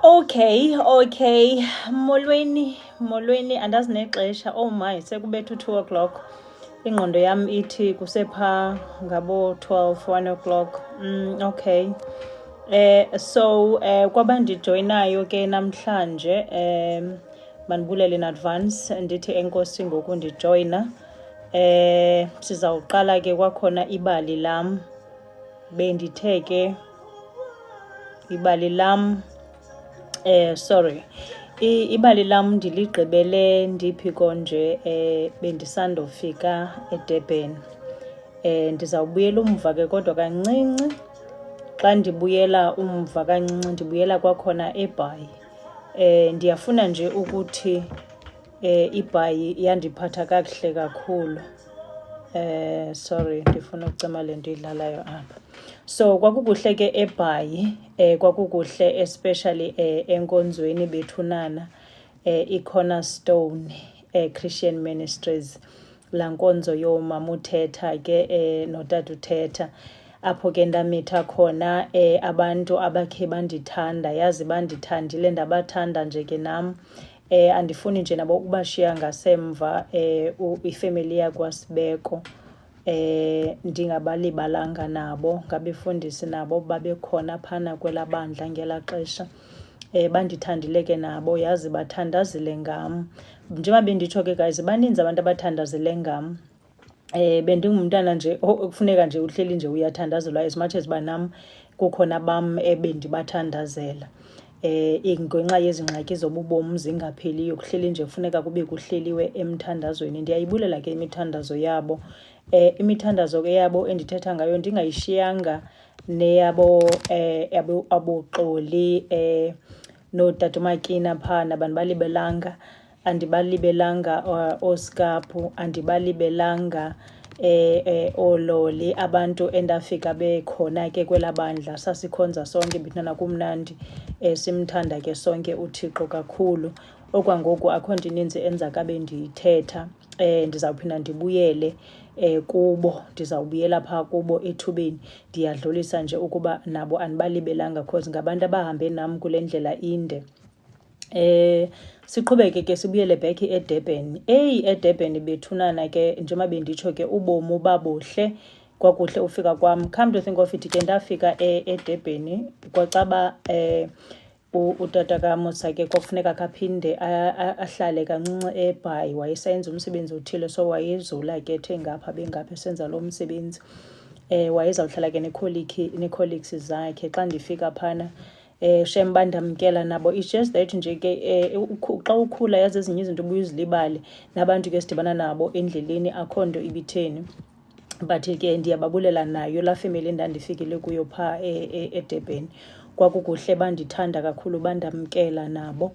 Okay. Molweni andazi nexesha. Oh my, sekubetha u-2 o'clock. Ingqondo yam ithi kusepha ngabo-12, 1 o'clock. Okay. So kwabandijoyinayo ke namhlanje mandibulele in advance ndithi enkosi ngokundijoyina. Sizawuqala ke kwakhona ibali lam. Bendithe ke ibali lam ibali lam ndiligqibele ndiphi konje bendisandofika eDurban. Ndizawubuyela umva ke kodwa kancinci. Xa ndibuyela umva kancinci ndibuyela kwakhona eBhayi. Ndiyafuna nje ukuthi iBhayi yandiphatha kakuhle kakhulu. Ndifuna ukucima le nto idlalayo apha. So kwakukuhle ke eBhayi, kwakukuhle especially enkonzweni bethunana iCornerstone Christian Ministries, laa nkonzo yoomama uthetha ke notata uthetha. Apho ke ndamitha khona abantu abakhe bandithanda, yazi bandithandile ndabathanda nje ke nam. Andifuni nje nabo ukubashiya ngasemva ifemeli yakwaSibeko. Ndingabalibalanga nabo, ngabefundisi nabo babekhona phana kwela bandla ngelaa xesha. Bandithandile ke nabo, yazi bathandazile ngam. Njengoba benditsho ke guys, baninzi abantu abathandazile ngam. Bendingumntana nje kufuneka nje uhleli nje uyathandazelwa as much as banam kukhona bam bendibathandazela. Ngenxa yezingxaki zobubomi zingapheliyo, kuhleli nje kufuneka kube kuhleliwe emthandazweni. Ndiyayibulela ke imithandazo yabo. Imithandazo ke yabo endithetha ngayo ndingayishiyanga neyabo aboxoli notata uMakina phana, abandibalibelanga. Andibalibelanga oSkapu, andibalibelanga oLoli, abantu endafika bekhona ke kwela bandla. Sasikhonza sonke bethunana kumnandi, simthanda ke sonke uThixo kakhulu. Okwangoku akho nto ininzi enzakabe ndiyithetha. Ndizawuphinda ndibuyele kubo, ndizawubuyela phaa kubo ethubeni. Ndiyadlulisa nje ukuba nabo andibalibelanga because ngabantu abahambe nam kule ndlela inde. Siqhubeke ke sibuyele back eDurban. eDurban bethunana ke njengoba benditsho ke ubomi babuhle, kwakuhle ufika kwam. Come to think of it ke ndafika eDurban kwacaba utata kaMusa ke kwakufuneka kaphinde ahlale kancinci eBhayi, wayesenza umsebenzi othile, so wayezula ke ethe ngapha bengapha esenza lo msebenzi. Wayezawuhlala ke nee-colleagues zakhe. Xa ndifika phana shem bandamkela nabo. It's just that nje ke xa ukhula yazi ezinye izinto ubuye uzilibale, nabantu ke sidibana nabo endleleni akho nto ibitheni. But ke ndiyababulela nayo laa family endandifikile kuyo phaa eDurban. Kwakukuhle, bandithanda kakhulu, bandamkela nabo.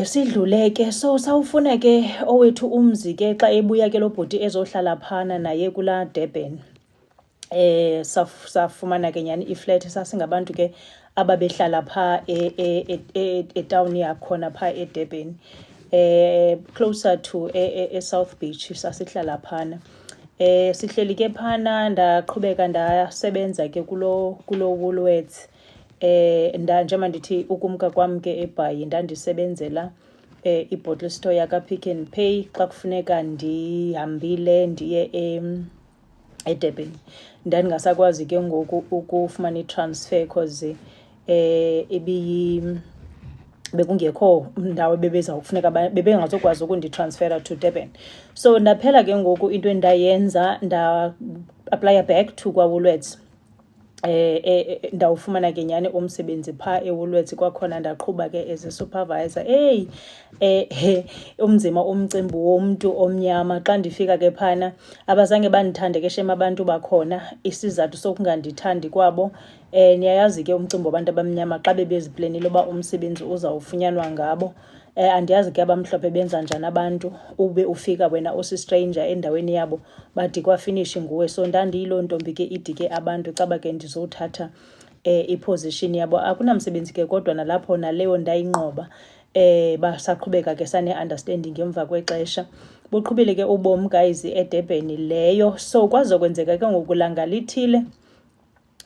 Sidlule ke, so sawufuna ke owethu umzi ke xa ebuya ke lo bhuti ezohlala phana naye kulaa Durban. Safumana ke nyani iflat. Sasingabantu ke ababehlala phaa etawuni yakhona phaa eDurban, closer to eSouth Beach. Sasihlala phana. Sihleli ke phana, ndaqhubeka ndasebenza ke kulo Woolworths. Njengoba ndithi ukumka kwam ke eBhayi ndandisebenzela i-bottle store yaka-Pick n Pay xa kufuneka ndihambile ndiye eDurban. Ndandingasakwazi ke ngoku ukufumana i-transfer because bekungekho ndawo bebezawufuneka bebengazokwazi ukunditransfera to Durban. So ndaphela ke ngoku into endayenza nda-aplya back to kwaWoolworths. Ndawufumana ke nyani umsebenzi phaa eWoolworths. Kwakhona ndaqhuba ke as a supervisor. Umzima umcimbi womntu omnyama. Xa ndifika ke phana abazange bandithande ke shem abantu bakhona. Isizathu sokungandithandi kwabo, niyayazi ke umcimbi wabantu abamnyama xa bebeziplenile uba umsebenzi uzawufunyanwa ngabo. Andiyazi ke abamhlophe benza njani abantu, ube ufika wena usistranger endaweni yabo bathi kwafinishi nguwe. So ndandiyiloo ntombi ke idi ke abantu caba ke ndizothatha iposition yabo. Akunamsebenzi ke kodwa nalapho naleyo ndayinqoba. Basaqhubeka ke sane-understanding emva kwexesha. Buqhubile ke ubomi guys eDurban leyo. So kwazokwenzeka ke ngokulanga lithile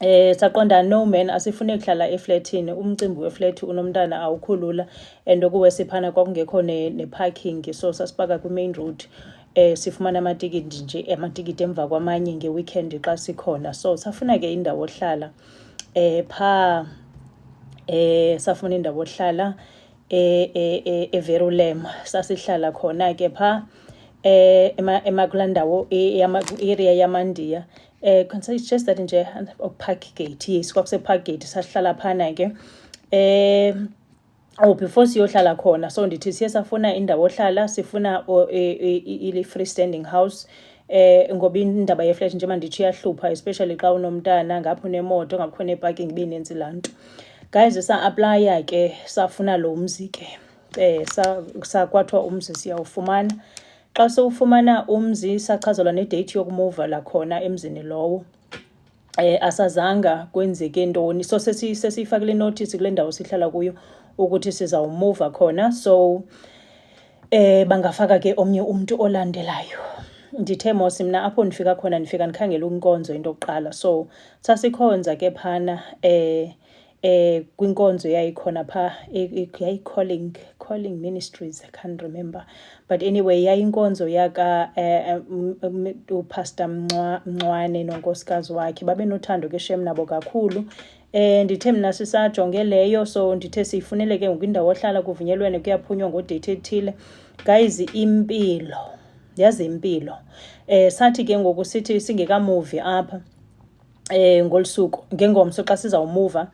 Saqonda no man asifune ukuhlala eflatini, umcimbi weflat unomntana awukhulula and okuwe siphana kwakungekho ne-parking, so sasipaka kwi-main road. Sifumana amatikiti nje, amatikiti emva kwamanye nge-weekend xa sikhona, so safuna ke indawo ohlala safuna indawo ohlala Verulem. Sasihlala khona ke kulaa ndawo area yamandiya. It's just that nje Parkgate, yes, kwakuse-Parkgate sasihlala phana ke before siyohlala khona, so ndithi siye safuna indawo ohlala, sifuna free standing house ngoba indaba yeflat njengoba ndithi iyahlupha, especially xa unomntana ngapho nemoto ngapho neparking benenzi laa nto. Guys, sa-aplya ke safuna lo mzi ke sakwathiwa umzi siyawufumana. Xa sewufumana umzi sachazelwa nedate yokumuva la khona emzini lowo. Asazanga kwenzeke ntoni, so sesiyifakile inotice kule ndawo sihlala kuyo ukuthi sizawumuva khona, so bangafaka ke omnye umuntu olandelayo. Ndithe mos mna apho ndifika khona ndifika ndikhangela unkonzo into yokuqala, so sasikhonza ke phana kwinkonzo yayikhona calling ministries, I can't remember, but anyway yayinkonzo yaka upastor Mncwane nonkosikazi wakhe. Babenothando ke shem nabo kakhulu. Ndithe mna sisajonge leyo, so ndithe siyifunele ke ngokwindawo ohlala kuvunyelwene kuyaphunywa ngodate ethile. Guys, impilo yazi impilo. Sathi ke ngoku sithi singekamuvi apha ngolusuku ngengomso xa sizawumuva,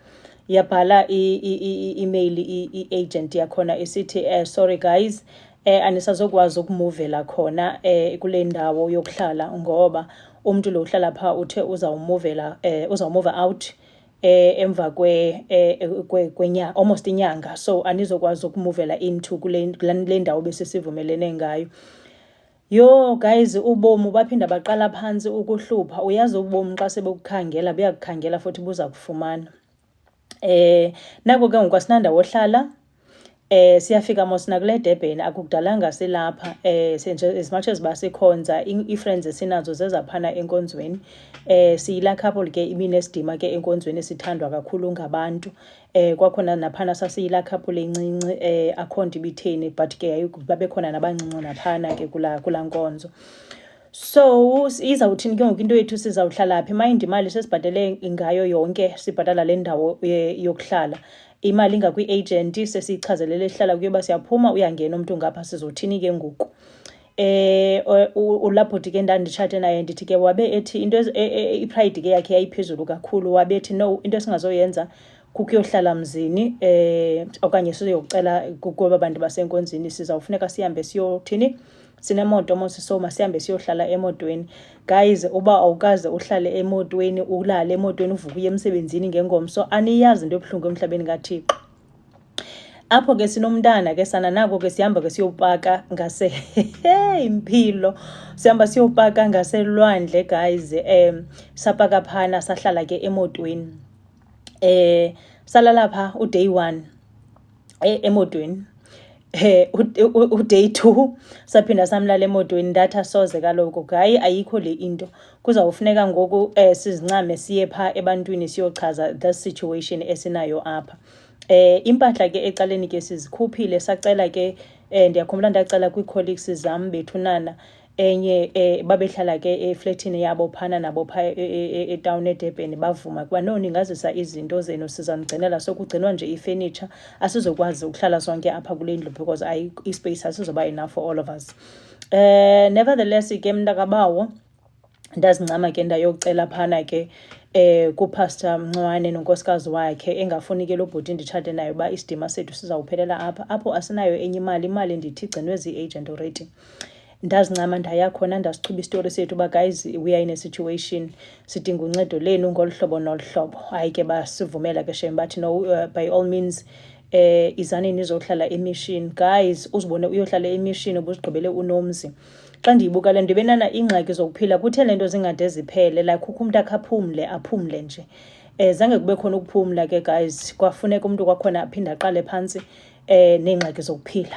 yabhala i-email i-agent yakhona isithi sorry guys, anisazokwazi ukumuvela khona kule ndawo yokuhlala ngoba umuntu lo uhlala pha uthe uzawumuva out emva kwenya almost inyanga, so anizokwazi ukumuvela into kule ndawo besisivumelene ngayo. Yo guys, ubomu baphinda baqala phansi ukuhlupha. Uyazi ubomu xa sebekukhangela buyakukhangela futhi buza kufumana. Nako ke ngoku asinandawo ohlala, siyafika mos nakule Durban, akukudalanga silapha, as much as basikhonza, ii-friends esinazo zeza phana enkonzweni. Siyila couple ke ibinesidima ke enkonzweni esithandwa kakhulu ngabantu. Kwakhona naphana sasiyila couple encinci, akho nto ibitheni, but ke babekhona nabancinci naphana ke kulaa nkonzo. So izawuthini ke ngoku into yethu sizawuhlala phi? Mind imali sesibhatele ngayo yonke, sibhatala le ndawo yokuhlala. Imali ingakwi-agent sesiyichazelele ehlala kuyo uba siyaphuma uyangena umuntu ngapha, sizothini ke ngoku? Ulapho ke ndanditshate naye ndithi ke wabe ethi into ipride ke yakhe yayiphezulu kakhulu, wabe ethi no, into esingazoyenza kukuyohlala mzini okanye sizokucela kuba bantu basenkonzini, sizawufuneka sihambe siyothini, sinemoto mosiso masihambe siyohlala emotweni. Guys, uba awukaze uhlale emotweni, ulale emotweni uvuke uye emsebenzini ngengomso, aniyazi into ebuhlungu emhlabeni kaThixo. Apho ke sinomntana ke sana nako ke sihamba ke siyopaka impilo, sihamba siyopaka ngaselwandle guys. Sapaka phana sahlala ke emotweni. Salala pha uday 1 emotweni. Uday 2 saphinda samlala emotweni. Ndathi soze kaloku hayi ayikho le into, kuzawufuneka ngoku sizincame siye pha ebantwini siyochaza the situation esinayo apha. Impahla ke ecaleni ke sizikhuphile, sacela ke ndiyakhumbula ndacela kwii-colleagues zam bethunana enye babehlala ke eflatini yabo phana nabo pha etown eDurban, bavuma kuba no, ningazisa izinto zenu sizanigcinela, sokugcinwa nje ifurniture, asizokwazi ukuhlala sonke apha kule ndlu because ispace asizoba enough for all of us. Nevertheless ke mntakabawo ndazincama ke ndayocela phana ke kupastor Mncwane nonkosikazi wakhe, engafuni ke lo bhuti nditshate nayo uba isidima sethu sizawuphelela apha. Apho asinayo enye imali ndithi igcinwe zii-agent already. Ndazincama ndaya khona ndasichubha isitori sethu uba guys, we are in a situation, sidinga uncedo lenu ngolu hlobo nolu hlobo. Hayi ke basivumela ke shem, bathi no, by all means izani nizohlala emission. Guys, uzibone uyohlala emission ubuzigqibele unomzi. Xa ndiyibuka le nto benana ingxaki zokuphila, kuthe le nto zingade ziphele, like ukho umuntu aphumle nje. Zange kube khona ukuphumla ke guys, kwafuneka umuntu kwakhona aphinde aqale phantsi neengxaki zokuphila.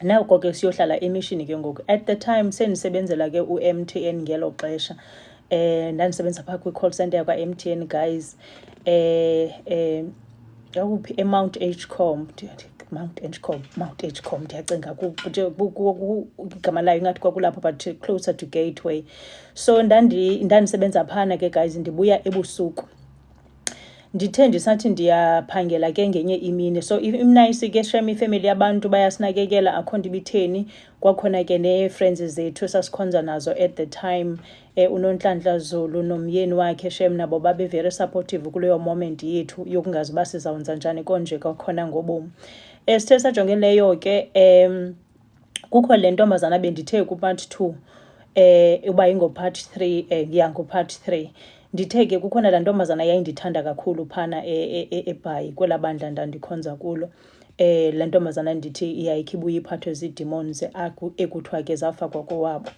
Nako ke siyohlala emission ke ngoku. At the time sendisebenzela ke u-MTN ngelo xesha. ndandisebenza phaa kwi-call center yakwa-MTN guys, yakuphi eMount Edgecombe, Mount Edgecombe ndiyacinga igama layo ingathi kwakulapho, but closer to Gateway. So ndandisebenza phana ke guys, ndibuya ebusuku. Ndithe ndisathi ndiyaphangela ke ngenye imini, so imnayisi ke shem ifamily yabantu bayasinakekela, akho nto ibitheni. Kwakhona ke nee-friends zethu sasikhonza nazo at the time, uNonhlanhla Zulu nomyeni wakhe shem, nabo babe very supportive kuleyo moment yethu yokungazi uba sizawenza njani konje kwakhona ngobomi. Sithe sajonge leyo ke, kukho le ntombazana bendithe ku-part 2 uba ingo-part 3, ngo-part 3. Ndithe ke kukhona laa ntombazana yayindithanda kakhulu phana eBhayi, kwela bandla ndandikhonza kulo. Le ntombazana ndithi yayikhe ibuye iphathwe zii-demons ekuthiwa ke zafakwa kowabo.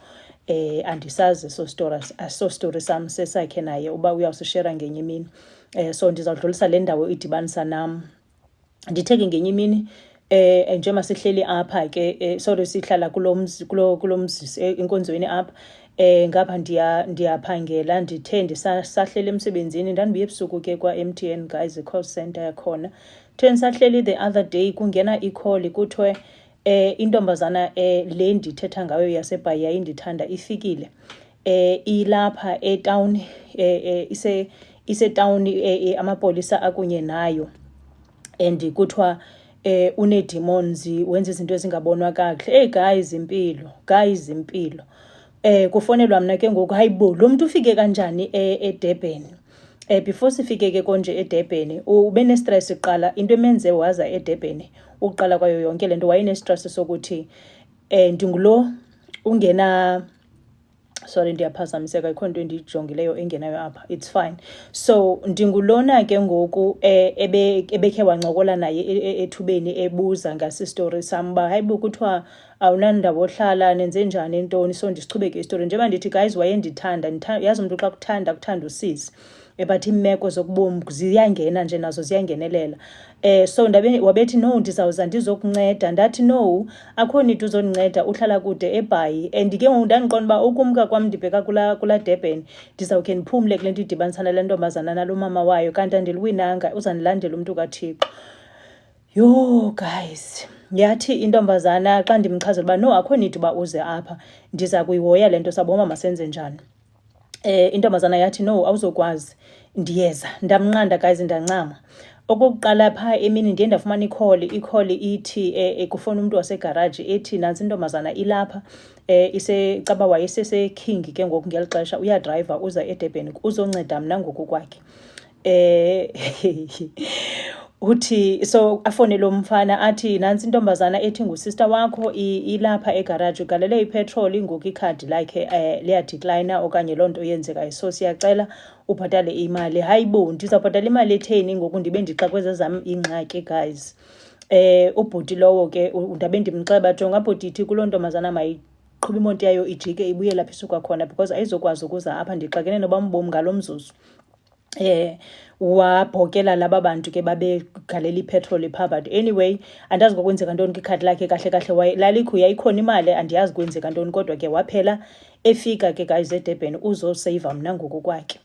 Andisazi so story sam sesakhe naye uba uyawusishera ngenye imini. So ndizawudlulisa le ndawo idibanisa nam. Ndithe ke ngenye imini, njengoba sihleli apha ke, sorry sihlala kulo mzi enkonzweni apha, ngapha ndiyaphangela, ndithe ndisahlela emsebenzini, ndandibuye ebusuku ke kwa-MTN guys, i-call center yakhona. Ndithe ndisahleli the other day kungena i-call kuthiwe intombazana le ndithetha ngayo yaseBhayi yayindithanda ifikile, ilapha etawuni, isetawuni, amapolisa akunye nayo, and kuthiwa une-demons, wenza izinto ezingabonwa kakuhle. Guys impilo. Kufonelwa mna ke ngoku, hayibo lo mntu ufike kanjani eDurban. Before sifike ke konje eDurban, ube nestress kuqala. Into emenze waza eDurban uqala kwayo yonke le nto, wayenestress sokuthi ndingulo ungena, sorry ndiyaphazamiseka, ikho nto endiyijongileyo engenayo apha, it's fine. So ndingulona ke ngoku ebekhe wancokola naye ethubeni ebuza ngasistori sam uba hayibo kuthiwa awunandawo ohlala, nenze njani entoni. So ndisichubeke istori njengoba ndithi guys wayendithanda, yazi umntu xa kuthanda usizi, but iimeko zokubomi ziyangena nje, nazo ziyangenelela. So wabethi no, ndizawuza ndizokunceda. Ndathi no, akho nito uzondinceda, uhlala kude eBhayi. And ke ngoku ndandiqonda uba ukumka kwam ndibheka kula Durban ndizawukhe ndiphumle kule nto idibanisana le ntombazana nalo mama wayo, kanti andiliwinanga, uzandilandela umntu kaThixo. Yho guys, yathi intombazana xa ndimchazela uba no, akho nito uba uze apha, ndiza kuyihoya le nto, saboma masenze njani. Intombazana yathi no, awuzokwazi, ndiyeza. Ndamnqanda guys, ndancama. Okokuqala phaa emini ndiye ndafumana i-call ithi kufona umntu wasegaraji ethi nantsi intombazana ilapha, caba wayeseseKing ke ngoku ngeli xesha, uyadrayiva uza eDurban uzonceda mna ngoku kwakhe. Uthi so afonele umfana athi nantsi intombazana ethi ngusister wakho ilapha egaraji, ugalele ipetroli, ngoku ikhadi lakhe liyadecline okanye loo nto yenzekayo, so siyacela ubhatale imali. Hayibo, ndizawubhatala imali etheni ngoku ndibe ndixakwe zezam iingxaki guys. Ubhuti lowo ke ndabe ndimxeba, jonga bhuti, ithi kuloo ntombazana mayiqhuba imoto yayo ijike ibuye lapha isuka khona, because ayizokwazi ukuza apha, ndixakene nobam bomi ngalo mzuzu. Wabhokela laba bantu ke babegalela ipetroli phaa, but anyway andazi ngokwenzeka ntoni kwikhadi lakhe. Kahle lalikho, yayikhona imali, andiyazi kwenzeka ntoni, kodwa ke waphela efika ke guys eDurban uzoseyiva mna ngoku kwakhe.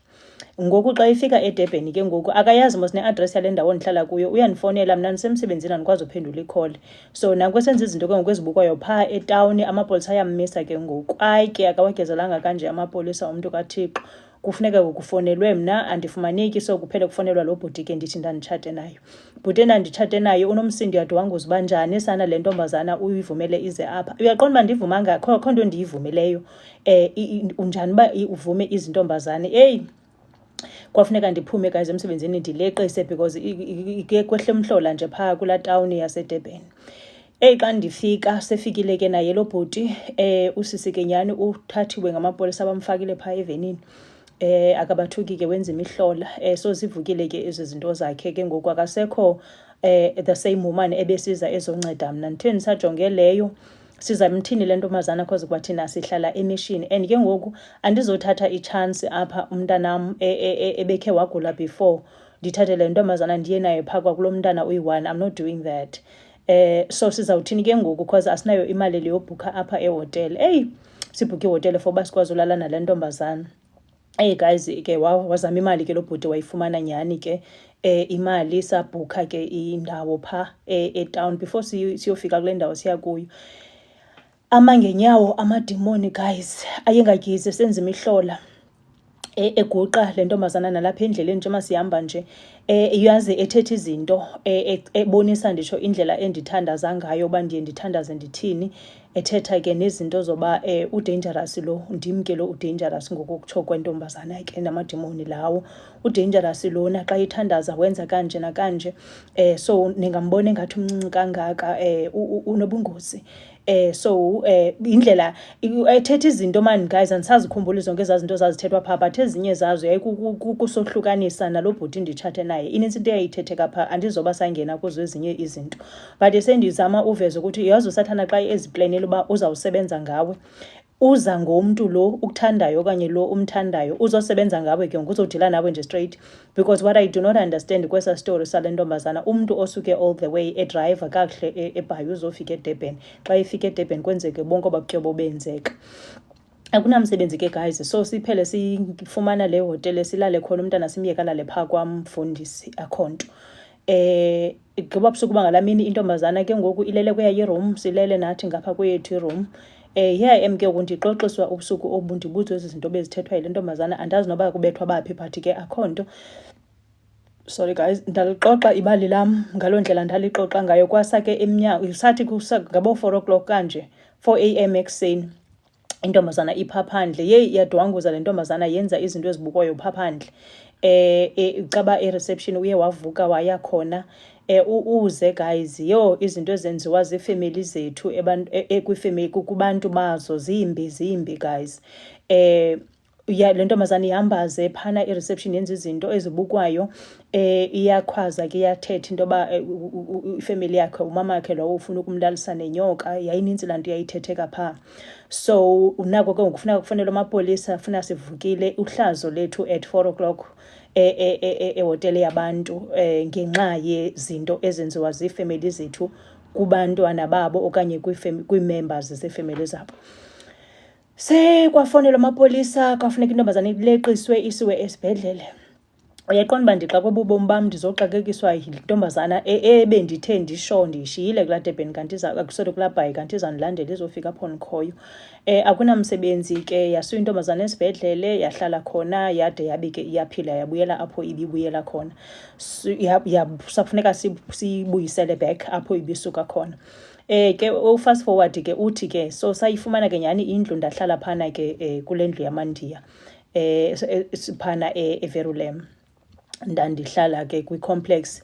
Ngoku xa ifika eDurban ke ngoku akayazi mos ne-address yale ndawo ndihlala kuyo, uyandifonela mna ndisemsebenzini andikwazi uphendula i-call. So nakwesenza izinto ke ngoku ezibukwayo phaa etawuni, amapolisa ayammisa ke ngoku. Hayi ke akawagezelanga kanje amapolisa, umntu kaThixo. Kufuneka kufonelwe mna, andifumaneki, so kuphele kufonelwa lo bhuti ke ndithi ndanditshate nayo. Bhuti endanditshate naye unomsindo, yadiwanguza uba njani sana le ntombazana uyivumele ize apha. Uyaqonda uba ndivumanga, kho nto ndiyivumeleyo. Unjani uba uvume izintombazane? Kwafuneka ndiphume guys emsebenzini ndileqise, because kwehle mhlola nje phaa kulaa tawuni yaseDurban. Xa ndifika sefikile ke naye lo bhuti, usisi ke nyhani uthathiwe ngamapolisa bamfakile phaa evenini. Akabathuki ke wenza imihlola. So zivukile ke ezi zinto zakhe ke ngoku, akasekho the same woman ebesiza ezonceda mna. Ndithe ndisajonge leyo, sizamthini le ntombazana cause kuba thina sihlala emishini, and ke ngoku andizothatha i-chance apha umntanam ebekhe wagula before ndithathe le ntombazana ndiye nayo phaa kwakulo mntana uyi-1. I'm not doing that. So sizawuthini ke ngoku cause asinayo imali le yobhukha apha ehotele. Sibhukhe ihotele for uba sikwazi ulala nale ntombazana. guys ke wazama imali ke lo bhuti wayifumana nyhani ke imali sabhukha ke indawo pha etown before siyofika kule ndawo siya kuyo. Amangenyawo amadimoni guys ayengagize senza imihlola eguqa le ntombazana nalapha endleleni njengoba sihamba nje yaze ethetha izinto ebonisa nditsho indlela endithandaza ngayo uba ndiye ndithandaze ndithini, ethetha ke nezinto zoba uDangerous lo ndim ke lo uDangerous ngokutsho kwentombazana ke namadimoni lawo. uDangerous lona xa ithandaza wenza kanje nakanje so ningambona engathi umncinci kangaka unobungozi. So indlela ethetha izinto mani guys andisazikhumbuli zonke ezaa zinto zazithethwa phaa but ezinye zazo yayikusohlukanisa nalo bhuti nditshate naye. Inintsi into eyayithetheka phaa andizoba sangena kuzo ezinye izinto but sendizama uveza ukuthi yazi usathana xa eziplanela uba uzawusebenza ngawe, uza ngomntu lo ukuthandayo okanye lo umthandayo uzosebenza ngawe ke nguzodila nawe nje straight. Because what I do not understand kwesa story sale ntombazana, umntu osuke all the way edriver kakuhle eBhayi uzofika eDurban, xa efika eDurban kwenzeke bonke obabutyobo benzeka. Akunamsebenzi ke guys, so siphele sifumana le hotele silale khona, umntana simyeka alale phaa kwamfundisi akho nto. Gqiba busuku bangalaa mini intombazana ke ngoku ilele kweyaya iroom, silele nathi ngapha kweyethu iroom. Here am ke ndixoxiswa ubusuku obu ndibuzwe ezi zinto bezithethwa yile ntombazana, andazi noba kubethwa baphi but ke akho nto. Sorry guys, ndalixoxa ibali lam ngaloo ndlela ndalixoxa ngayo. Kwasa ke sathi ngabo 4 o'clock kanje, 4 a.m. ekuseni, intombazana ipha phandle. Yeyi iyadwanguza le ntombazana, yenza izinto ezibukwayo phaa phandle. Caba e-reception uye wavuka waya khona. Uze guys, izinto ezenziwa ziifemeli zethu kubantu bazo zimbi guys. Le ntombazana ihambaze phana i-reception yenza izinto ezibukwayo. Iyakhwaza ke iyathetha into yoba ifemeli yakhe, umama wakhe lowo ufuna ukumlalisa nenyoka. Yayinintsi laa nto yayithetheka phaa. So unako ke ngokufuneka kufonelwa amapolisa, funa sivukile uhlazo lethu at 4 o'clock ehotele yabantu ngenxa yezinto ezenziwa ziifemeli zethu kubantwana babo okanye kwii-members zeefemeli zabo. Sekwafonelwa amapolisa, kwafuneka intombazana ileqiswe isiwe esibhedlele. Uyaqonda uba ndixa kwebubomi bam ndizoxakekiswa yintombazana ebendithe ndisho ndiyishiyile kulaa Durban kanti kulaa Bhayi kanti izandilandela izofika apho ndikhoyo. Akunamsebenzi ke yasiwa intombazana esibhedlele, yahlala khona yade yabe ke iyaphila yabuyela apho ibibuyela khona. Safuneka siyibuyisele back apho ibisuka khona. Ke fast forward ke uthi ke so sayifumana ke nyhani indlu, ndahlala phana ke kule ndlu yamandiya phana eVerulam. Ndandihlala ke kwi-complex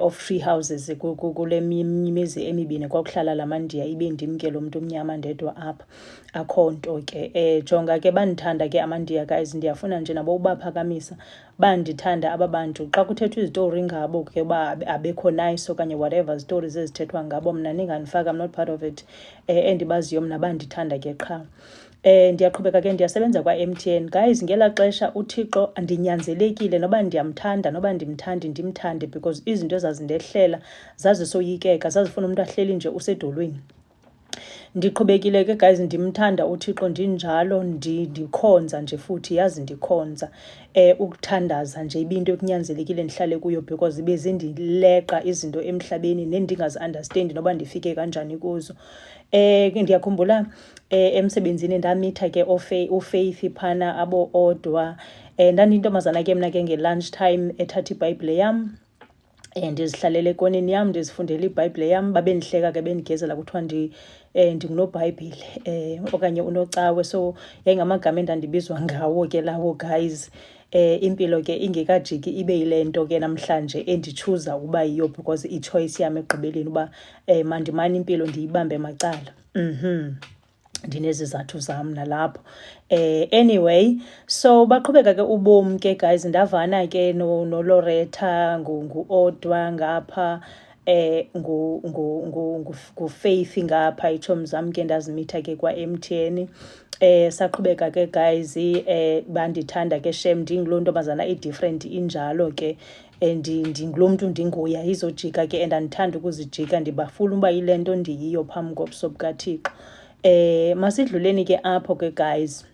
of 3 houses kule mizi emibini kwakuhlala la mandiya, ibe ndim ke lo mntu omnyama ndedwa apha. Akho nto ke jonga ke bandithanda ke amandiya guys, ndiyafuna nje nabo ubaphakamisa. Bandithanda aba bantu xa kuthethwa izitori ngabo ke uba abekho nice okanye whatever stories ezithethwa ngabo, mna ninganifaka, I'm not part of it. Endibaziyo mna bandithanda ke qha. Ndiyaqhubeka ke ndiyasebenza kwa-MTN guys. Ngelaa xesha uThixo andinyanzelekile noba ndiyamthanda noba ndimthandi ndimthande, because izinto ezazindehlela zazisoyikeka, zazifuna umntu ahleli nje usedolweni. Ndiqhubekile ke guys, ndimthanda uThixo ndinjalo, ndikhonza nje futhi, yazi ndikhonza. Ukuthandaza nje ibe into ekunyanzelekile ndihlale kuyo because bezindileqa izinto emhlabeni nendingazi-understandi noba ndifike kanjani kuzo. Ndiyakhumbula emsebenzini ndamitha ke uFaith phana abo odwa. Ndandiyintombazana ke mna ke nge-lunch time ethatha iBhayibhile yam ndizihlalele ekoneni yam ndizifundela iBhayibhile yam. Babendihleka ke bendigezela kuthiwa ndinguNobhayibhile okanye unocawe, so yayingamagama endandibizwa ngawo ke lawo guys. Impilo ke ingekajiki ibe yile nto ke namhlanje endichuza uba yiyo because i-choice yam ekugqibeleni uba mandimane impilo ndiyibambe macala. Ndinezizathu zam nalapho. Anyway, so baqhubeka ke ubomi ke guys. Ndavana ke noLoretta ngu-Odwa ngapha, nguFaith ngapha, itshomi zam ke ndazimitha ke kwa-MTN. Saqhubeka ke guys, bandithanda ke shem, ndinguloo ntombazana i-different injalo ke. Ndinguloo mntu ndinguya izojika ke and andithanda ukuzijika, ndibafuna uba yile nto ndiyiyo phambi kobuso bukaThixo. Masidluleni ke apho ke guys.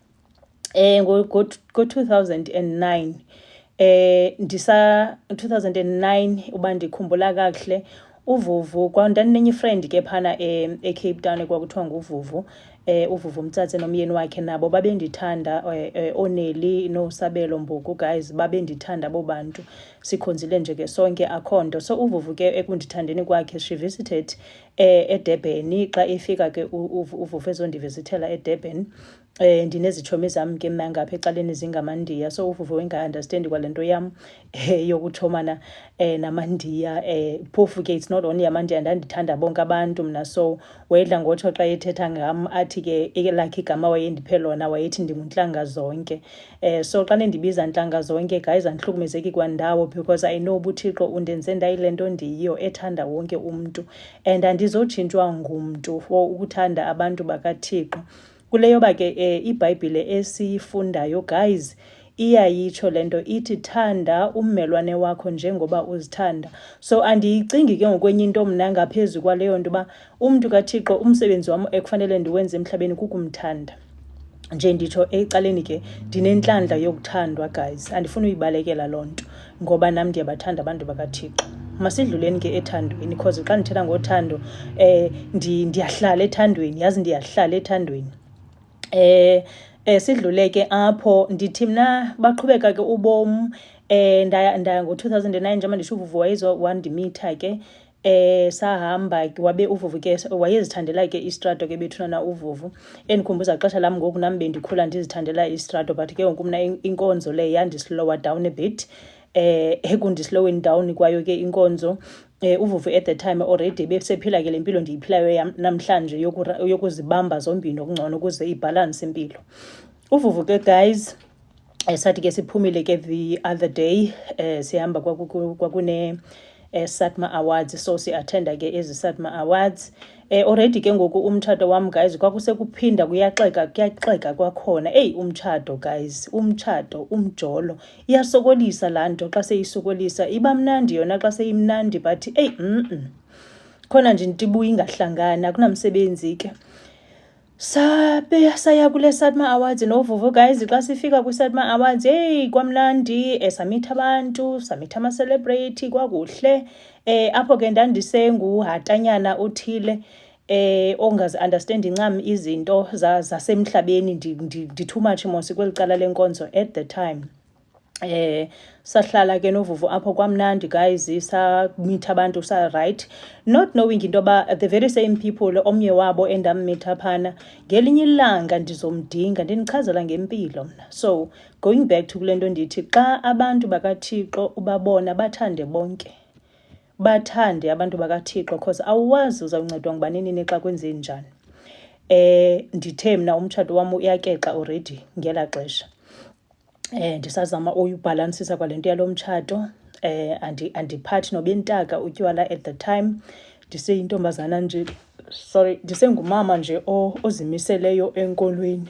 ngo-2009 2009 uba ndikhumbula kakuhle uVuvu kwandinenye ifriend ke phana eCape Town ekwakuthiwa nguVuvu uVuvu Mtsatse nomyeni wakhe nabo babendithanda oNeli noSabelo Mbuku guys babendithanda abo bantu sikhonzile nje ke sonke akhonto so uVuvu ke ekundithandeni kwakhe she visited eDurban xa efika ke uVuvu ezondivizithela eDurban ndinezitshomi zam ke mna ngapha ecaleni zingamandiya so uVuvu wenga-understandi kwale nto yam yokuthomana namandiya phofu ke it's not only amandiya ndandithanda bonke abantu mna so wayedla ngotsho xa ethetha ngam athi ke elakhe igama wayendiphe lona wayethi ndinguntlanga zonke so xa nendibiza ntlanga zonke guys andihlukumezeki kwandawo because I know ubuThixo undenze ndayile nto ndiyiyo ethanda wonke umntu and andizotshintshwa ngumntu for ukuthanda abantu bakaThixo kuleyo ba ke iBhayibhile esifundayo guys iyayitsho lento ithi thanda ummelwane wakho njengoba uzithanda so andiyicingi ke ngokwenye into mna ngaphezulu kwaleyo nto ba umntu kaThixo umsebenzi wam ekufanele ndiwenze emhlabeni kukumthanda nje nditsho ecaleni ke ndinenhlanhla yokuthandwa guys andifuni uyibalekela loo nto ngoba nam ndiyabathanda abantu bakaThixo masidluleni ke ethandweni because xa ndithetha ngothando ndiyahlala ethandweni yazi ndiyahlala ethandweni sidlule ke apho ndithi mna baqhubeka ke ubom ndaya ngo-2009 njengoba ndisho uVuvu wandimitha ke sahamba wabe uVuvu ke wayezithandela ke istrato ke bethunana uVuvu endikhumbuza xesha lam ngoku nam bendikhula ndizithandela istrato but ke ngoku mna inkonzo le yandislower down a bit ekundislowing down kwayo ke inkonzo uVuvu at the time already besephila ke lempilo ndiyiphilayo namhlanje yokuzibamba zombini okungcono ukuze ibalance impilo uVuvu ke guys sathi ke siphumile ke the other day sihamba kwakune Satma Awards so si-attenda ke ezi Satma Awards already ke ngoku umtshato wam guys kwakusekuphinda kuyaxeka kwakhona umtshato guys umtshato umjolo iyasokolisa laa nto xa seyisokolisa iba mnandi yona xa seyimnandi but khona nje intibuya ingahlangani akunamsebenzi ke saya kule Satma Awards noVuvu guys xa sifika kwi-Satma Awards kwamnandi samitha abantu samitha ama-celebrity kwakuhle apho ke ndandisenguhatanyana uthile ongazi-understandi ncam izinto zasemhlabeni ndi-too much mos kweli cala lenkonzo at the time sahlala ke noVuvu apho kwamnandi guys samitha abantu right not knowing into yoba the very same people omnye wabo endammitha phana ngelinye ilanga ndizomdinga ndinichazela ngempilo mna so going back to kule nto ndithi xa abantu bakaThixo ubabona bathande bonke bathande abantu bakaThixo because awuwazi uzawuncedwa ngubanini xa kwenze njani ndithe mna umtshato wam uyakexa already ngela xesha ndisazama uyibhalansisa kwale nto yalo mtshato andiphathi nobentaka utywala at the time ndiseyintombazana nje ndisengumama nje ozimiseleyo enkolweni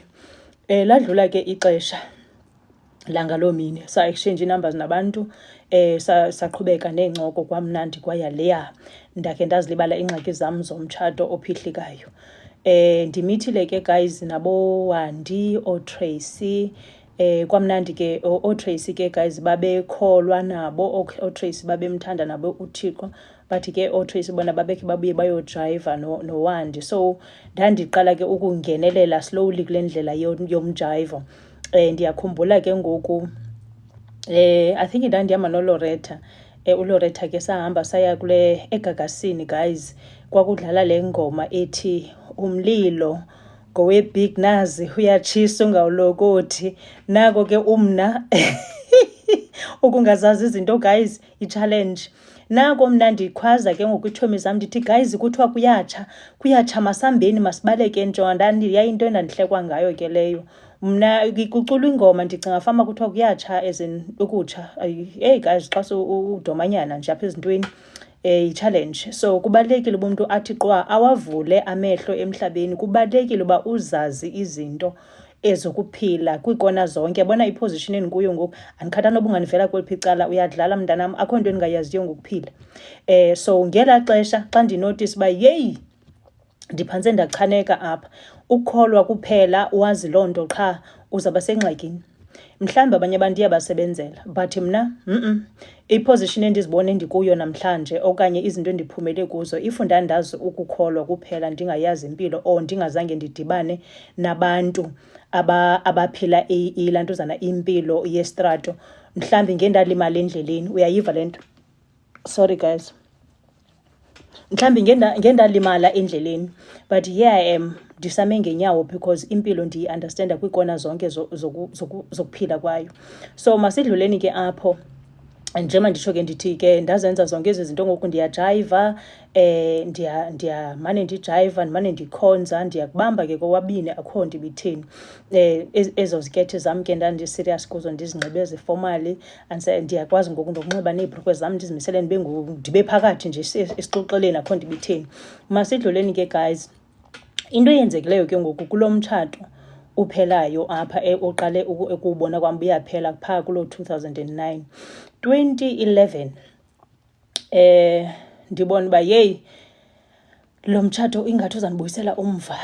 ladlula ke ixesha langaloo mini sa-exchange numbers nabantu saqhubeka neencoko kwamnandi kwayaleya ndakhe ndazilibala iingxaki zam zomtshato ophihlikayo ndimithile ke guys nabo Wandi oTracy kwamnandi ke oTracy ke guys babekholwa nabo oTracy babemthanda nabo uThixo bathi ke oTracy bona babekhe babuye bayojiva noWandi so ndandiqala ke ukungenelela slowly kule ndlela yomjivo ndiyakhumbula ke ngoku I think ndandihamba noLoretta uLoretta ke sahamba saya kule eGagasini guys kwakudlala le ngoma ethi umlilo ngowe-Big Nazi uyatshisa ungawulokothi nako ke umna ukungazazi izinto guys i-challenge nako mna ndikhwaza ke ngokwithomi zam ndithi guys kuthiwa kuyatsha masambeni masibaleke ntshonda yayinto endandihlekwa ngayo ke leyo mna kuculwa ingoma ndicinga fama kuthiwa kuyatsha ukutsha guys xa udomanyana nje apha ezintweni i-challenge so kubalulekile uba umntu athi qwa awavule amehlo emhlabeni kubalulekile uba uzazi izinto ezokuphila kwiikona zonke yabona iposition endikuyo ngoku andikhathani noba ungandivela kweliphi icala uyadlala mntanam akho nto endingayaziyo ngokuphila so ngela xesha xa ndinotice uba ndiphantse ndachaneka apha ukukholwa kuphela wazi loo nto qha uzawuba sengxakini. Mhlawumbi abanye abantu iyabasebenzela but mna iposition endizibone ndikuyo namhlanje okanye izinto endiphumele kuzo if ndandazi ukukholwa kuphela ndingayazi impilo or ndingazange ndidibane nabantu abaphila ilantuzana impilo yestrato, mhlawumbi ngendalimala endleleni. Uyayiva le nto? Sorry guys. Mhlawumbi ngendalimala endleleni but here I am ndisame ngenyawo because impilo ndiyi-understanda kwiikona zonke zokuphila kwayo. So masidluleni ke apho. Njengoba nditsho ke ndithi ke ndazenza zonke ezi zinto ngoku ndiyajayiva, ndiyamane ndijayiva, ndimane ndikhonza, ndiyakubamba ke kowabini akho nto ibitheni. Ezo zikethe zam ke ndandiserious kuzo ndizinxibe ezifomali, ndiyakwazi ngoku nokunxiba neebhrukhwe zam ndizimisele ndibe phakathi nje esixoxeleni akho nto ibitheni. Masidluleni ke guys, into eyenzekileyo ke ngoku kulo mtshato uphelayo apha oqale ukuwubona kwam uyaphela phaa kuloo 2009 2011 ndibona uba yeyi lo mtshato ingathi uzandibuyisela umva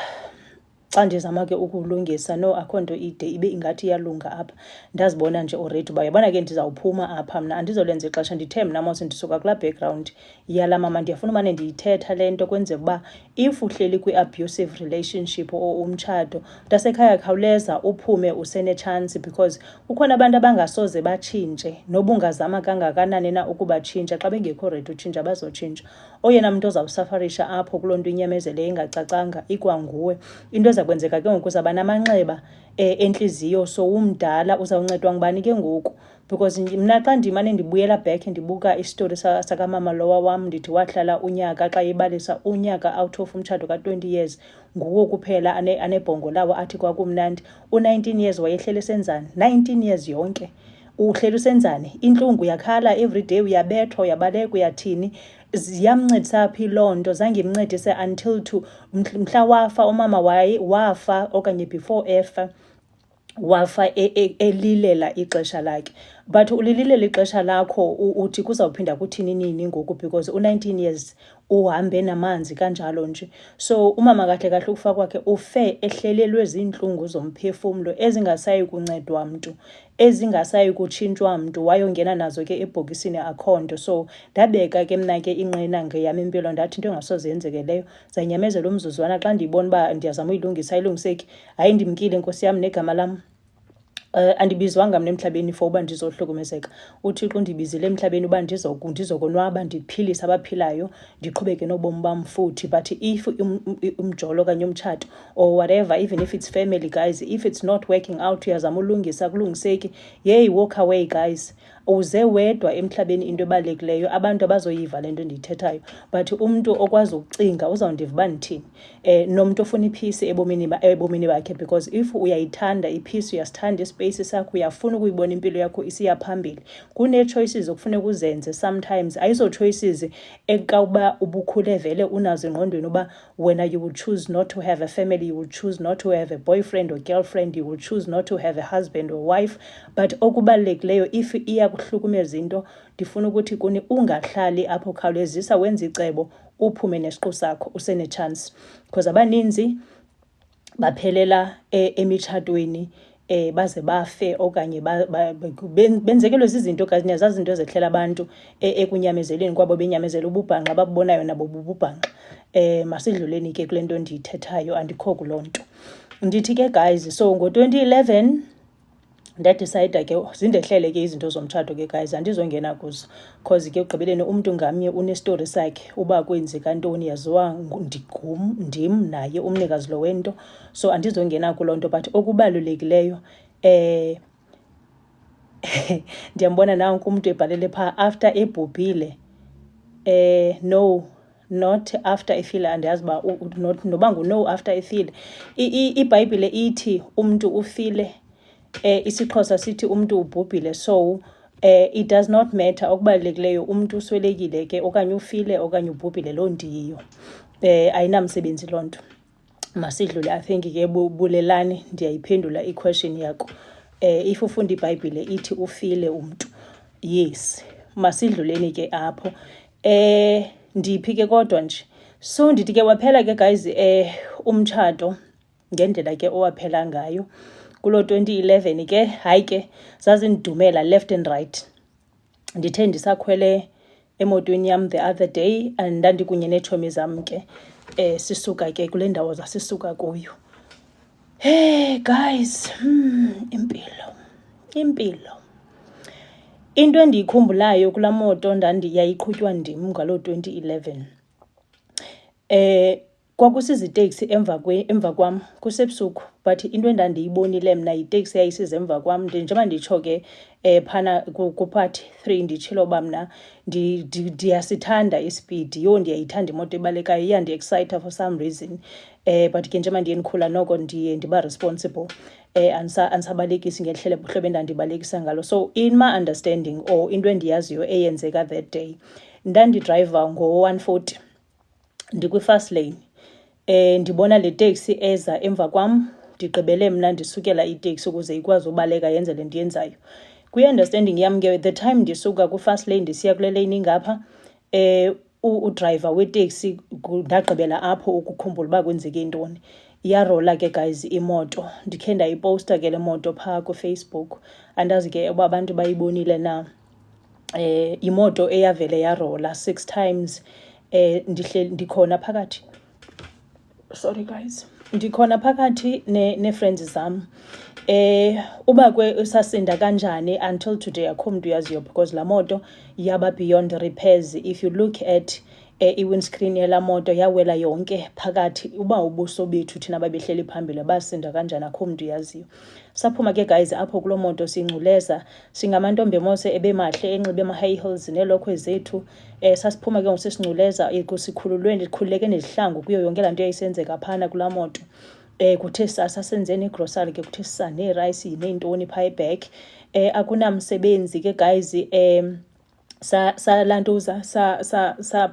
xa ndizama ke ukulungisa. No, akho nto ide ibe ingathi iyalunga apha. Ndazibona nje already uba yabona ke ndizawuphuma apha mna andizolenza ixesha. Ndithe mna mos ndisuka kulaa background yala mama ndiyafuna umane ndiyithetha le nto kwenzeka uba if uhleli kwi-abusive relationship or umtshato mntasekhaya khawuleza uphume usenetshantsi because kukhona abantu abangasoze batshintshe noba ungazama kangakanani na ukubatshintsha. Xa bengekho ready utshintsha bazotshintsha. Oyena mntu ozawusafarisha apho kuloo nto inyamezele ingacacanga ikwanguwe. Into eza kwenzeka ke ngoku uzawuba namanxeba entliziyo, so umdala uzawuncedwa ngubani ke ngoku? Because mna xa ndimane ndibuyela back ndibuka isitori sakamama lowa wam ndithi wahlala unyaka, xa ibalisa unyaka out of umtshato ka-20 years nguwo kuphela anebhongo lawo athi kwakumnandi. U-19 years wayehlele senzani? 19 years yonke uhleli usenzani? Intlungu yakhala everyday, uyabethwa, uyabaleka, uyathini. Ziyamncedisa phi loo nto? Zange imncedise until to mhla wafa umama wafa okanye before efa wafa elilela ixesha lakhe. But ulililela ixesha lakho uthi kuzawuphinda kuthini nini ngoku because u-19 years uhambe namanzi kanjalo nje. So umama kahle kahle ukufa kwakhe ufe ehlelelwe ziintlungu zomphefumlo ezingasayi kuncedwa mntu, ezingasayi kutshintshwa mntu. Wayongena nazo ke ebhokisini akho nto. So ndabeka ke mna ke inqina ngeyam impilo ndathi into engasoze yenzeke leyo zanyamezela umzuzwana. Xa ndiyibona uba ndiyazama uyilungisa ayilungiseki, hayi ndimkile nkosi yam negama lam. Andibizwanga mna emhlabeni for uba ndizohlukumezeka. uThixo undibizile emhlabeni uba ndizokonwaba, ndiphilise abaphilayo, ndiqhubeke nobomi bam futhi. But if umjolo okanye umtshato or whatever, even if it's family guys, if it's not working out, uyazama ulungisa kulungiseki, yeyi walk away guys. Uze wedwa emhlabeni into ebalulekileyo, abantu abazoyiva le nto ndiyithethayo. But umntu okwazi ukucinga uzawundiva uba ndithini. Nomntu ofuna iphisi ebomini bakhe because if uyayithanda iphisi, uyasithanda ispace sakho, uyafuna ukuyibona impilo yakho isiya phambili, kunee-choices okufuneka uzenze. Sometimes ayizo-choices ekuba ubukhule vele unazo engqondweni uba wena you will choose not to have a family, you will choose not to have a boyfriend or girlfriend, you will choose not to have a husband or wife. But okubalulekileyo if iyakuhlukumeza into, ndifuna ukuthi kuni ungahlali apho, khawulezisa wenze icebo uphume nesiqu sakho usenetshantsi. Because abaninzi baphelela emitshatweni baze bafe okanye benzekelwe zizinto kazi. Niyazazi into ezehlela abantu ekunyamezeleni kwabo, benyamezela ububhanqa babubonayo nabo bububhanqa. Masidluleni ke kule nto ndiyithethayo, andikho kuloo nto. Ndithi ke guys, so ngo-2011 ndadicayida ke zindehlele ke izinto zomtshato ke guys, andizongena kuzo because ke ugqibeleni umntu ngamnye unestori sakhe uba kwenzeka ntoni, yaziwa ndim naye umnikazi lo wento. So andizongena kuloo nto. But okubalulekileyo ndiyambona nanku umntu ebhalele phaa after ebhubhile. No, not after efile. Andiyazi uba noba ngu-no after efile. iBhayibhile ithi umntu ufile, isiXhosa sithi umntu ubhubhile. So it does not matter. Okubalulekileyo umntu uswelekile ke okanye ufile okanye ubhubhile, loo ndiyo. Ayinamsebenzi loo nto. Masidlule. I think ke bulelani ndiyayiphendula i-question yakho. If ufunda iBhayibhile ithi ufile umntu, yes. Masidluleni ke apho. Ndiphi ke kodwa nje. So ndithi ke waphela ke guys umtshato ngendlela ke owaphela ngayo. kulo 2011 ke hayi ke zazindumela left and right. Ndithe ndisakhwele emotweni yam the other day and ndandikunye neetshomi zam ke sisuka ke kule ndawo zasisuka kuyo. Hey guys, impilo. Into endiyikhumbulayo kulaa moto yayiqhutywa ndim ngaloo 2011. Kwakusiziteksi emva kwam kusebusuku, but into endandiyibonile mna yiteksi yayisize emva kwam. Njengoba nditsho ke phana kupart 3 nditshilo uba mna ndiyasithanda isipidi. Ndiyayithanda imoto ebalekayo, iyandi-excita for some reason. But ke njengoba ndiye ndikhula noko ndiye ndiba responsible. Andisabalekisi ngehlobo endandibalekisa ngalo. So in my understanding or into endiyaziyo eyenzeka that day, ndandidrayiva ngo-140 ndikwi-fast lane. Ndibona le teksi eza emva kwam, ndigqibele mna ndisukela iteksi ukuze ikwazi ubaleka yenze le nto yenzayo. Kwi-understanding yam ke the time ndisuka kwi-fast lane ndisiya kule lane ingapha, udrayiva weteksi ndagqibela apho ukukhumbula uba kwenzeke intoni. Yarola ke guys imoto, ndikhe ndayiposta ke le moto phaa kuFacebook. Andazi ke uba abantu bayibonile na. Imoto eyavele yarola 6 times. Ndikhona phakathi, sorry guys, ndikhona phakathi ne-friends zam. Uba sasinda kanjani until today akho mntu uyaziyo because laa moto yaba beyond repairs. If you look at i-windscreen yalaa moto yawela yonke phakathi. Uba ubuso bethu thina babehleli phambili basinda kanjani akho mntu uyaziyo. Saphuma ke guys apho kuloo moto singculeza, singamantombi mose ebemahle enxibe ama-high heels neelokhwe zethu. Sasiphuma ke ngosesingculeza sikhululeke nezihlangu kuyo yonke laa nto yayisenzeka phana kulaa moto. Kuthe sasenzeni igrosari ke kuthe sisaneerayisi neentoni phaa eback. Akunamsebenzi ke guys. Salantuza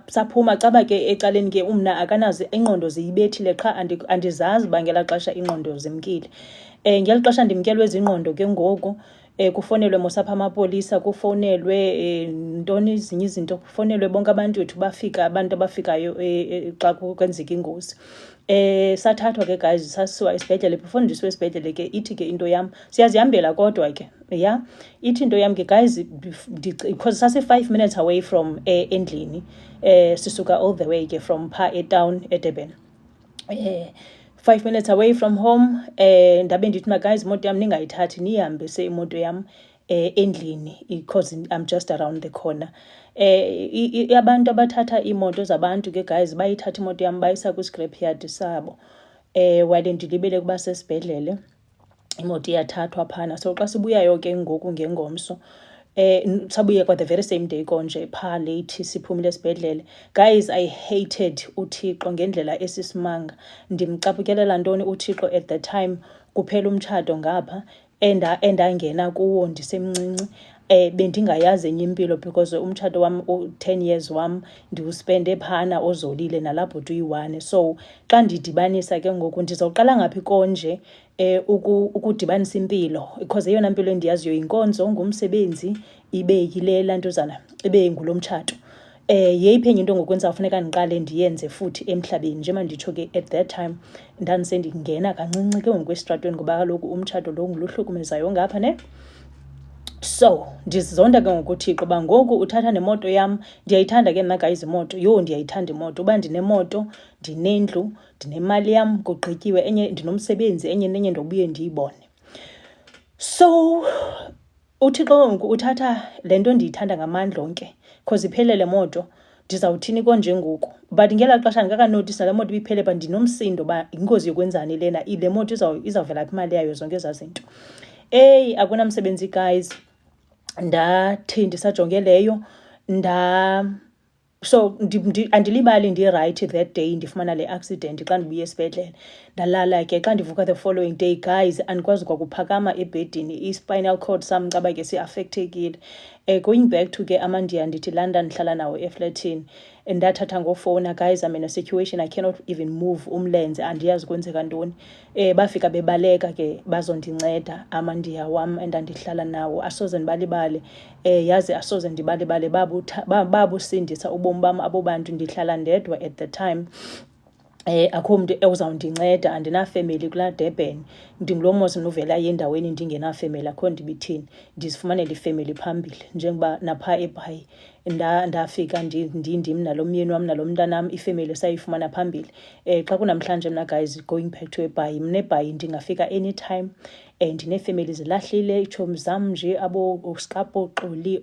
saphuma caba ke ecaleni ke umna akanazo ingqondo ziyibethile qha andizazi uba ngelaa xesha ingqondo zimkile. Ngeli xesha ndimkelwe zingqondo ke ngoku kufonelwe mosapha amapolisa, kufonelwe ntoni ezinye izinto, kufonelwe bonke abantu wethu bafika, abantu abafikayo xa kwenzeka ingozi. Sathathwa ke guys sasiwa esibhedlele. Before ndisiwe esibhedlele ke ithi ke into yam siyazihambela kodwa ke ithi into yam ke guys because sasi-5 minutes away from endlini. Sisuka all the way ke from phaa etown eDurban. 5 minutes away from home. Ndabe ndithi guys imoto yam ningayithathi niyihambise imoto yam endlini because I'm just around the corner. Abantu abathatha imoto zabantu ke guys bayithatha imoto yam bayisa kwi-scrap yard sabo. While ndilibele kuba sesibhedlele imoto iyathathwa phana. So xa sibuyayo ke ngoku ngengomso sabuye kwa the very same day konje phaa late siphumile esibhedlele. Guys I hated uThixo ngendlela esisimanga. Ndimcaphukelela ntoni uThixo at the time kuphela umtshato ngapha endangena kuwo ndisemncinci. Bendingayazi enye impilo because umtshato wam 10 years wam ndiwuspende phana ozolile nalapho uyi-1. So xa ndidibanisa ke ngoku ndizawuqala ngaphi konje ukudibanisa impilo because eyona mpilo endiyaziyo yinkonzo, ngumsebenzi, ibe yile lantuzana ibe ngulo mtshato. Yeyiphi enye into ngoku enizawufuneka ndiqale ndiyenze futhi emhlabeni. Njengoba nditsho ke at that time ndandisendingena kancinci ke ngoku esitratweni ngoba kaloku umtshato lo nguluhlukumezayo ngapha ne. So ndizonda ke ngoku uThixo uba ngoku uthatha nemoto yam. Ndiyayithanda ke mna guys imoto, ndiyayithanda imoto. Uba ndinemoto, ndinendlu, ndinemali yam kugqityiwe, enye ndinomsebenzi, enye nenye ndobuye ndiyibone. So uThixo ngoku uthatha le nto ndiyithanda ngamandla onke because iphele le moto. Ndizawuthini konje ngoku? But ngelaa xesha ndingakanothisi nale moto ibiphele but ndinomsindo uba ingozi yokwenzani lena, le moto izawuvela phi imali yayo, zonke ezaa zinto. Akunamsebenzi guys. Ndathi ndisajonge leyo so andilibali ndi-right that day ndifumana le accident xa ndibuye esibhedlele. Ndalala ke xa ndivuka the following day guys andikwazi kwakuphakama ebhedini, i-spinal cord sam caba ke si-affectekile. Going back to ke amandiya ndithi London ndihlala nawo eflatini. Ndathatha ngofowuna guys, I'm in a situation I cannot even move umlenze, andiyazi kwenzeka ntoni. Bafika bebaleka ke bazondinceda amandiya wam endandihlala nawo. Asoze ndibalibale, yazi asoze ndibalibale babusindisa ubomi bam abo bantu. Ndihlala ndedwa at the time. akho mntu ozawundinceda, andinafemeli kulaa Durban. Ndingulo mozi novelayo endaweni ndingenafemeli, akho nto ibithini, ndizifumanele ifemeli phambili. Njengoba naphaa eBhayi ndafika ndim nalo myeni wam nalo mntanam, ifemeli sayifumana phambili. Xa kunamhlanje mna guys going back to eBhayi, mna eBhayi ndingafika anytime. Ndineefemeli zilahlile, iitshomi zam nje, oSkapo, Xoli,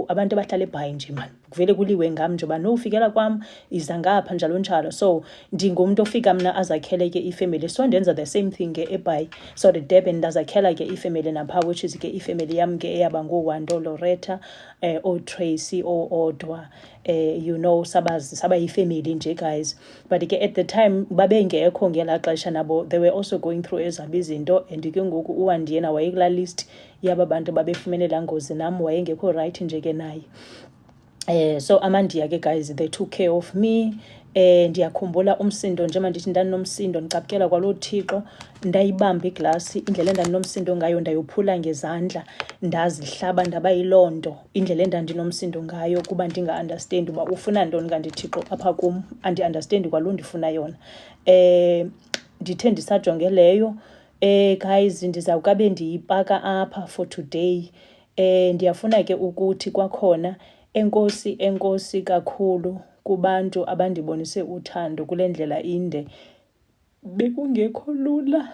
abantu abahlala eBhayi nje mani, kuvele kuliwe ngam nje uba no, ufikela kwam, iza ngapha, njalo njalo. So ndingumntu ofika mna azakhele ke ifemeli. So ndenza the same thing ke eBhayi, so the Durban ndazakhela ke ifemeli napha, which is ke ifemeli yam ke eyaba ngooWando, Loretta, ooTracy, ooOdwa, you know, saba yifemeli nje guys. But ke at the time babengekho ngelaa xesha nabo, they were also going through ezabo izinto. And ke ngoku uWandi yena wayekulaa list yaba bantu babefumene laa ngozi, nam wayengekho right nje ke naye. So amandiya ke guys, they took care of me. Ndiyakhumbula umsindo, njengoba ndithi ndandinomsindo, ndicaphukela kwaloo Thixo, ndayibamba iglasi, indlela endandinomsindo ngayo ndayophula ngezandla, ndazihlaba ndaba yiloo nto, indlela endandinomsindo ngayo, kuba ndinga-understandi uba ufuna ntoni kanti Thixo apha kum, andi-understandi kwaloo ndifuna yona. Ndithe ndisajonge leyo, guys, ndizawukabe ndiyipaka apha for today. Ndiyafuna ke ukuthi kwakhona, enkosi kakhulu kubantu abandibonise uthando kule ndlela inde. Bekungekho lula.